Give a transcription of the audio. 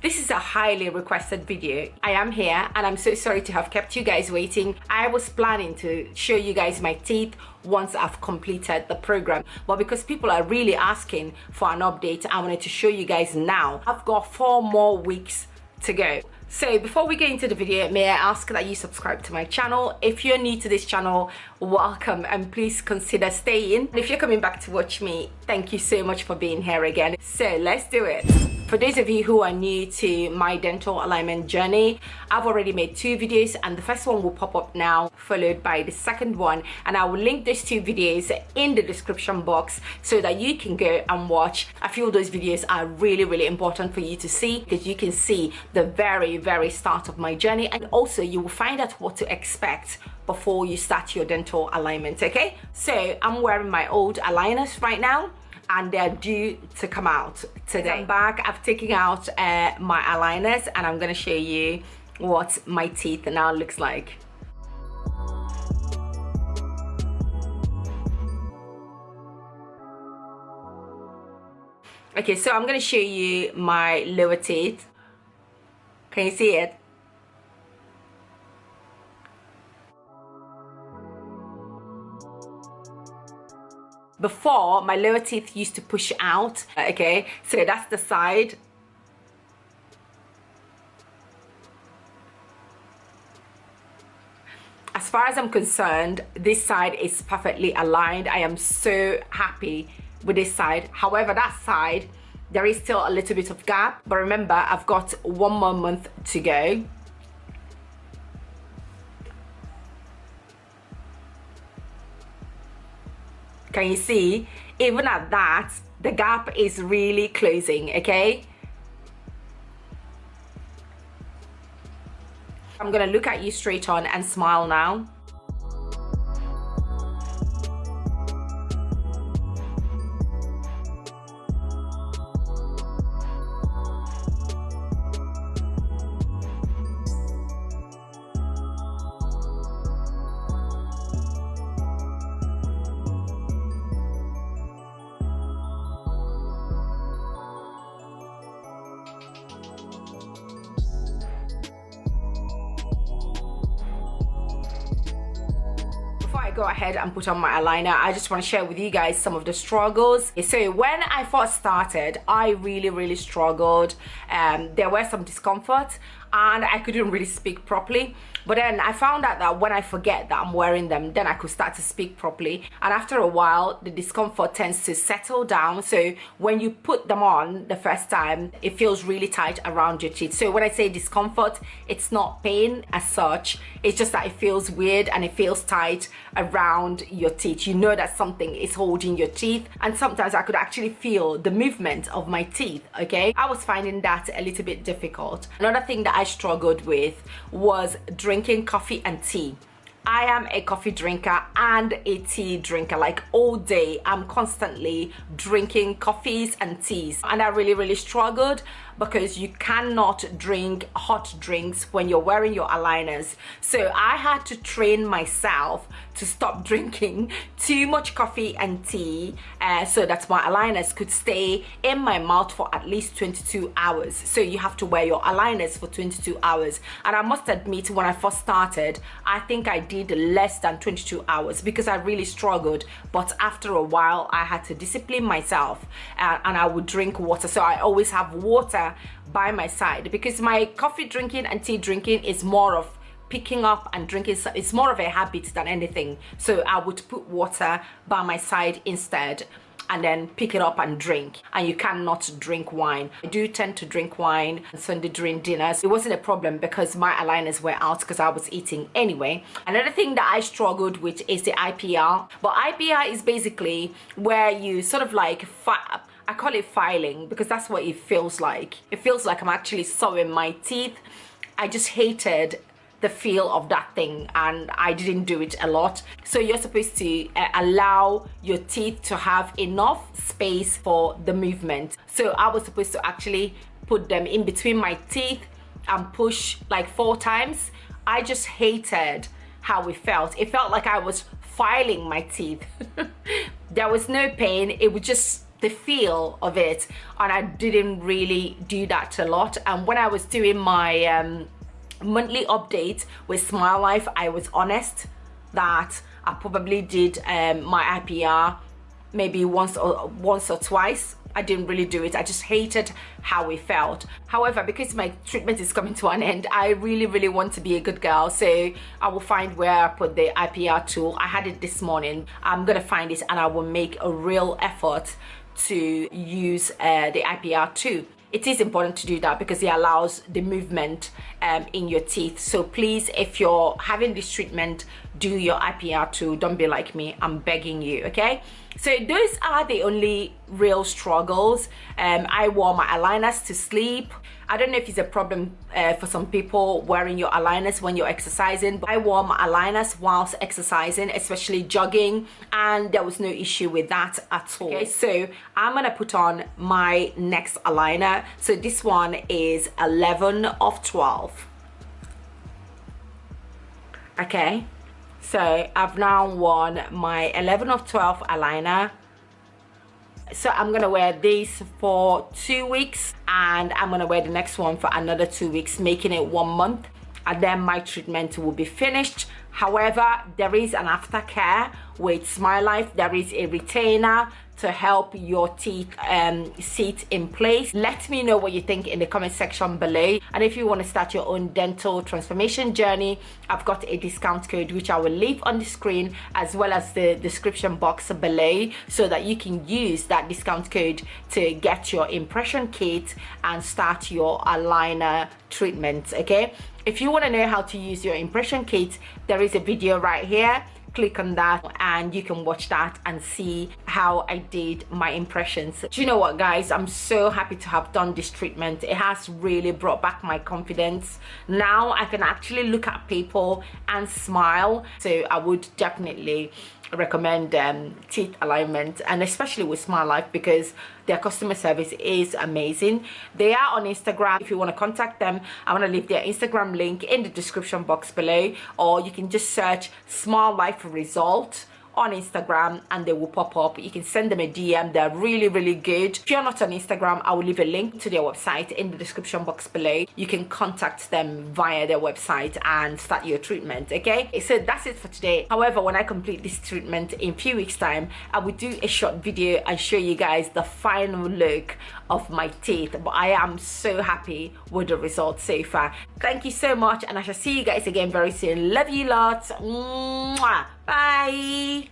This is a highly requested video. I am here and I'm so sorry to have kept you guys waiting. I was planning to show you guys my teeth once I've completed the program, but because people are really asking for an update, I wanted to show you guys now. I've got 4 more weeks to go. So before we get into the video, may I ask that you subscribe to my channel. If you're new to this channel, welcome, and please consider staying. And if you're coming back to watch me, thank you so much for being here again. So let's do it. For those of you who are new to my dental alignment journey, I've already made 2 videos, and the first one will pop up now, followed by the second one, and I will link those 2 videos in the description box so that you can go and watch. I feel those videos are really important for you to see, because you can see the very start of my journey, and also you will find out what to expect before you start your dental alignment. Okay, so I'm wearing my old aligners right now, and they're due to come out today. I'm back. I've taken out my aligners, and I'm gonna show you what my teeth now looks like. Okay, so I'm gonna show you my lower teeth. Can you see it? Before, my lower teeth used to push out. Okay, so that's the side. As far as I'm concerned, this side is perfectly aligned. I am so happy with this side. However, that side, there is still a little bit of gap, but remember, I've got 1 more month to go. Can you see? Even at that, the gap is really closing, okay? I'm gonna look at you straight on and smile now. Go ahead and put on my eyeliner, I just want to share with you guys some of the struggles. So when I first started, I really struggled. There were some discomfort and I couldn't really speak properly, but then I found out that when I forget that I'm wearing them, then I could start to speak properly, and after a while the discomfort tends to settle down. So when you put them on the first time, it feels really tight around your teeth. So when I say discomfort, it's not pain as such, it's just that it feels weird and it feels tight around your teeth. You know that something is holding your teeth, and sometimes I could actually feel the movement of my teeth. Okay, I was finding that a little bit difficult. Another thing that I struggled with was drinking coffee and tea. I am a coffee drinker and a tea drinker. Like all day, I'm constantly drinking coffees and teas, and I really struggled because you cannot drink hot drinks when you're wearing your aligners. So I had to train myself to stop drinking too much coffee and tea so that my aligners could stay in my mouth for at least 22 hours. So you have to wear your aligners for 22 hours. And I must admit, when I first started, I think I did less than 22 hours because I really struggled. But after a while, I had to discipline myself and I would drink water. So I always have water by my side, because my coffee drinking and tea drinking is more of picking up and drinking. It's more of a habit than anything. So I would put water by my side instead and then pick it up and drink. And you cannot drink wine. I do tend to drink wine on Sunday during dinners. It wasn't a problem because my aligners were out because I was eating anyway. Another thing that I struggled with is the IPR. But IPR is basically where you sort of like I call it filing because that's what it feels like. It feels like I'm actually sawing my teeth. I just hated the feel of that thing, and I didn't do it a lot. So you're supposed to allow your teeth to have enough space for the movement. So I was supposed to actually put them in between my teeth and push like 4 times. I just hated how it felt. It felt like I was filing my teeth. There was no pain. It would just the feel of it, and I didn't really do that a lot. And when I was doing my monthly update with Smilelife, I was honest that I probably did my IPR maybe once or twice. I didn't really do it. I just hated how it felt. However, because my treatment is coming to an end, I really want to be a good girl. So I will find where I put the IPR tool. I had it this morning. I'm gonna find it and I will make a real effort to use the IPR too. It is important to do that because it allows the movement in your teeth. So please, if you're having this treatment, do your IPR too. Don't be like me, I'm begging you, okay? So those are the only real struggles. I wore my aligners to sleep. I don't know if it's a problem for some people wearing your aligners when you're exercising, but I wore my aligners whilst exercising, especially jogging, and there was no issue with that at all. Okay, so I'm gonna put on my next aligner. So this one is 11 of 12. Okay, so I've now worn my 11 of 12 aligner. So I'm gonna wear this for 2 weeks, and I'm gonna wear the next one for another 2 weeks, making it 1 month, and then my treatment will be finished. However, there is an aftercare with Smilelife. There is a retainer to help your teeth sit in place. Let me know what you think in the comment section below. And if you want to start your own dental transformation journey, I've got a discount code which I will leave on the screen as well as the description box below, so that you can use that discount code to get your impression kit and start your aligner treatment. Okay, if you want to know how to use your impression kit, there is a video right here. Click on that and you can watch that and see how I did my impressions. Do you know what, guys? I'm so happy to have done this treatment. It has really brought back my confidence. Now I can actually look at people and smile. So I would definitely recommend teeth alignment, and especially with Smilelife, because their customer service is amazing. They are on Instagram. If you want to contact them, I want to leave their Instagram link in the description box below, or you can just search Smilelife result on Instagram and they will pop up. You can send them a DM. They're really good. If you're not on Instagram, I will leave a link to their website in the description box below. You can contact them via their website and start your treatment. Okay, so that's it for today. However, when I complete this treatment in a few weeks time, I will do a short video and show you guys the final look of my teeth. But I am so happy with the results so far. Thank you so much, and I shall see you guys again very soon. Love you lots. Mwah. Bye.